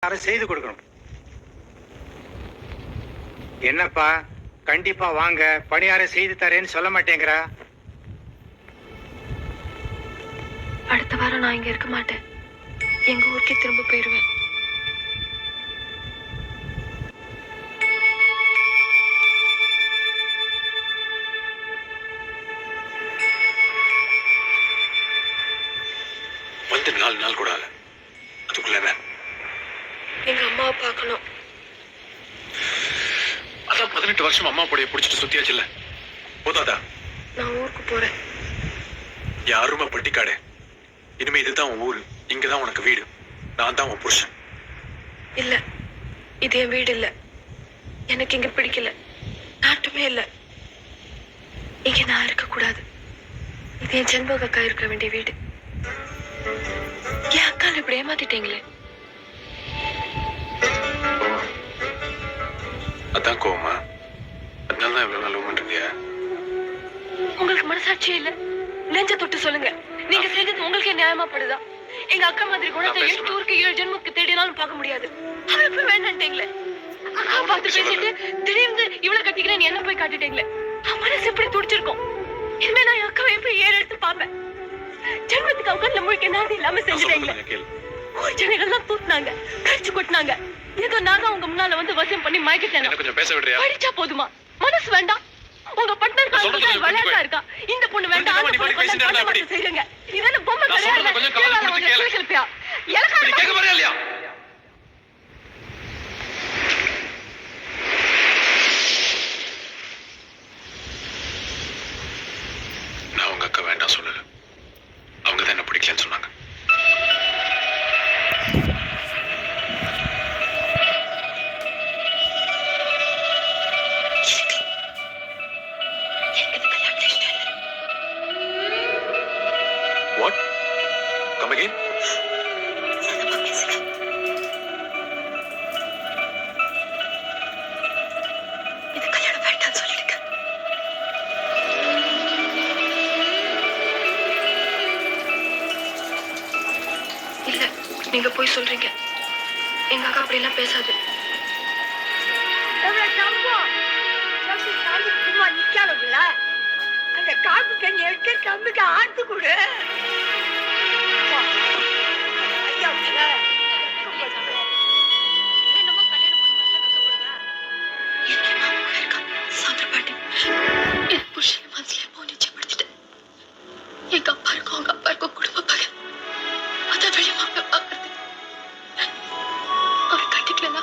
செய்து கொடுக்கணும். என்னப்பா கண்டிப்பா வாங்க, பணியாரம் செய்து தரேன்னு சொல்ல மாட்டேங்கிறா? அடுத்த வாரம் நான் இங்க இருக்க மாட்டேன். எங்க ஊருக்கே திரும்ப போயிருவேன். வந்து 4 நாள் கூட ஆகல. அதுக்குள்ள எங்க அம்மாவை பார்க்கணும். அதான் 18 வருஷம் அம்மா போடைய பிடிச்சிட்டு சுத்தியாச்சு இல்ல, போதாதா? நான் ஊருக்கு போறேன். யாருமே பட்டிக்காடு. இனிமே இதுதான் உன் ஊரு, இங்கதான் உனக்கு வீடு. நான் தான் உன் புருஷன். இல்ல, இது என் வீடு இல்ல. எனக்கு இங்க பிடிக்கல, நாட்டுமே இல்ல. இங்க நான் இருக்க கூடாது. இது என் ஜென்மக அக்கா இருக்க வேண்டிய வீடு. என் அக்கால இப்படி ஏமாத்திட்டீங்களே. அதான் கோவமா? அதனாலதான் இவ்வளவு நாள் லவ் பண்றீங்க. உங்களுக்கு மனசாட்சியே இல்ல? நெஞ்ச தொட்டு சொல்லுங்க, நீங்க செஞ்சது உங்களுக்கே நியாயமாப்படுதா? எங்க அக்கா மாதிரி குணத்தை 8 ஊருக்கு 7 ஜென்மக்கு தேடினாலும் பார்க்க முடியாது. அவளை போய் வேண்டான்ட்டீங்களே. அக்கா பார்த்து பேசிட்டு திடீர்னு இவ்வளவு கட்டிக்கிறேன் என்ன போய் காட்டிட்டீங்களே. மனசு எப்படி துடிச்சிருக்கும். இனிமே நான் அக்காவை எப்படி ஏற எடுத்து பாப்பேன். ஜென்மத்துக்கு அவங்க முழுக்க நாதி இல்லாம செஞ்சுட்டீங்களே. ஊர் ஜனங்கள்லாம் தூத்துனாங்க, கடிச்சு கொட்டினாங்க. ஏதோ நான் உங்க முன்னால வந்து வசியம் பண்ணி மயக்கிட்டேன். கொஞ்சம் பேச விடுறியா? படிச்சா போதுமா? மனசு வேண்டாம். உங்க பட்டர் விளையாட்டா இருக்கா? இந்த பொண்ணு வேண்டாம், அந்த பொண்ணு செய்யுங்க. இதெல்லாம் பொம்மை கிடையாது. நான் உங்க அக்கா வேண்டாம் சொல்லல, அவங்க தான் என்ன பிடிக்கலன்னு சொன்னாங்க. What? Come again? இது கல்யாணம் வேண்டாம்னு சொல்லிடுங்க. இல்ல, நீங்க போய் சொல்றீங்க. எங்க அக்கா அப்படி எல்லாம் பேசாது. அந்த காப்பு கஞ்சி எடுத்து கம்புக்கு ஆட்டு கொடு. எங்க அப்பா இருக்கும், அவங்க அப்பா இருக்கும், குடும்ப பகல். அதான் வெளியமா பாக்குறது. அவரை கட்டிக்கலன்னா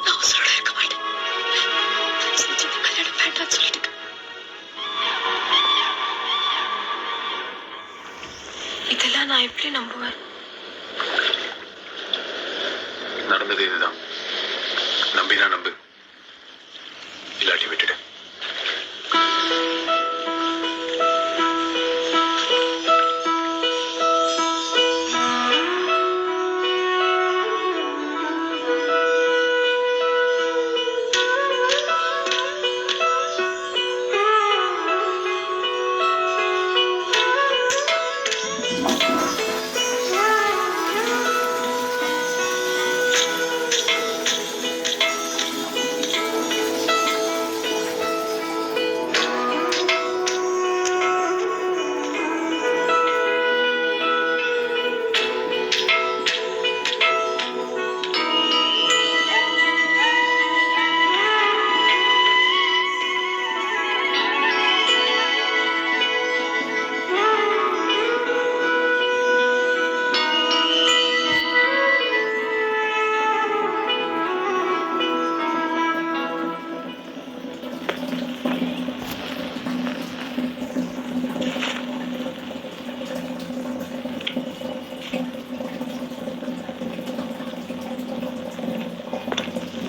நான் உசுரோட இருக்க மாட்டேன். கல்யாணம் வேண்டாம்னு சொல்லிட்டு இதெல்லாம் நான் எப்படி நம்புவேன்? நடந்தது இதுதான். நம்பினா நம்பு, இல்லாட்டி விட்டுடு.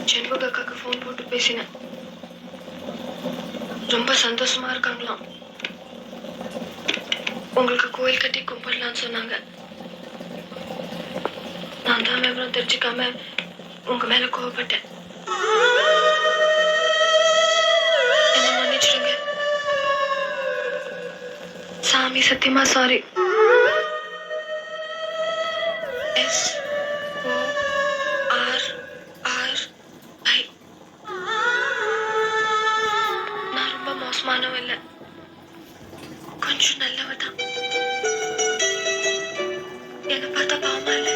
ஜென்மக அக்காக்கு போன் போட்டு பேசினேன். ரொம்ப சந்தோஷமா இருக்காங்களாம். உங்களுக்கு கோயில் கட்டி கும்பிடலான்னு சொன்னாங்க. நான் தான் விவரம் தெரிஞ்சுக்காம உங்க மேல கோவப்பட்டேன். என்ன மன்னிச்சிடுங்க. சாமி, சத்தியமா சாரி. எஸ் பாவமா இல்ல?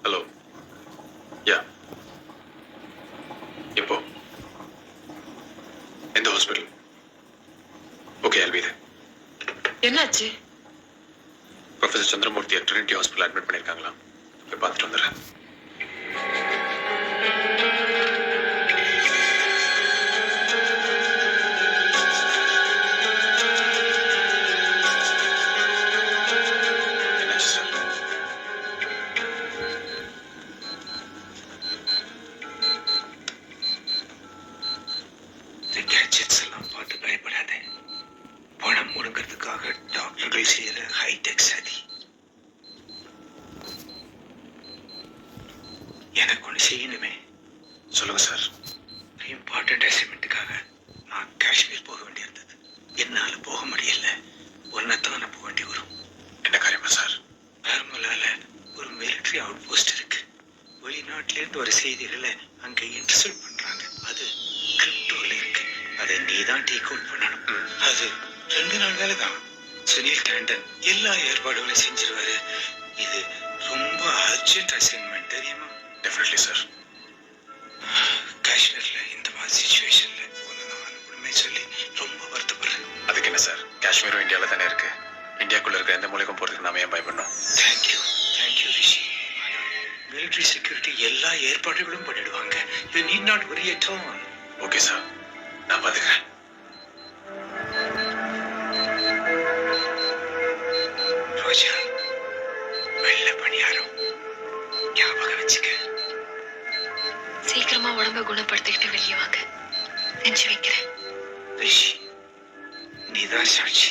ஹலோ. யா. எப்போ? எந்த hospital? Okay, I'll be there. என்னாச்சு? ப்ரொஃபசர் சந்திரமூர்த்தியை ட்ரினிட்டி ஹாஸ்பிட்டல் அட்மிட் பண்ணியிருக்காங்களா? போய் பார்த்துட்டு வந்துடுறேன். என்னாச்சு சார்? இந்த கேட்ஜெட்ஸ் எல்லாம் பார்த்து பயப்படாத. பணம் முடங்கிறதுக்காக டாக்டர்கள் செய்யற ஹைடெக் சதி. எனக்கு ஒன்று செய்யணுமே. சொல்லுங்க சார். இம்பார்ட்டன்ட் அசைன்மெண்ட்டுக்காக நான் காஷ்மீர் போக வேண்டியிருந்தது. என்னால போக முடியல. ஒன்னத்தான் நான் போக வேண்டி வரும். என்ன காரியமா சார்? நார்மலால ஒரு மிலிட்டரி அவுட் போஸ்ட் இருக்கு. வெளிநாட்டிலேருந்து வர செய்திகளை அங்க இன்டர்செப்ட் பண்றாங்க. அது கிரிப்டோல இருக்கு. அதை நீ தான் டேக் அவுட் பண்ணணும். அது 2 நாள் வேலை தான். சுனில் டாண்டன் எல்லா ஏற்பாடுகளும் செஞ்சிருவாரு. இது ரொம்ப அர்ஜென்ட் அசைன்மெண்ட், தெரியுமா? Definitely sir. காஷ்மீர்ல இந்த மாதிரி சுச்சுவேஷன்ல ஒன்று நான் அனுப்பணுமே சொல்லி ரொம்ப வருத்தப்படுறேன். அதுக்கு என்ன சார்? காஷ்மீரும் இந்தியாவில் தானே இருக்கு. இந்தியாக்குள்ள இருக்கிற எந்த மூலைக்கும் போறதுக்கு நாம ஏன் பயப்படணும்? தேங்க்யூ ரிஷி. மிலிட்டரி செக்யூரிட்டி எல்லா ஏற்பாடுகளும் பண்ணிடுவாங்க. You need not worry at all. Okay sir, நான் பாத்துக்கிறேன். ரோஜா, வெள்ளை பணியாரம் ஞாபகம் வச்சுக்க. சீக்கிரமா உடம்ப குணப்படுத்திக்கிட்டு வெளியே வாங்க. செஞ்சு வைக்கிறேன். ரிஷி, நீதான் சாட்சி.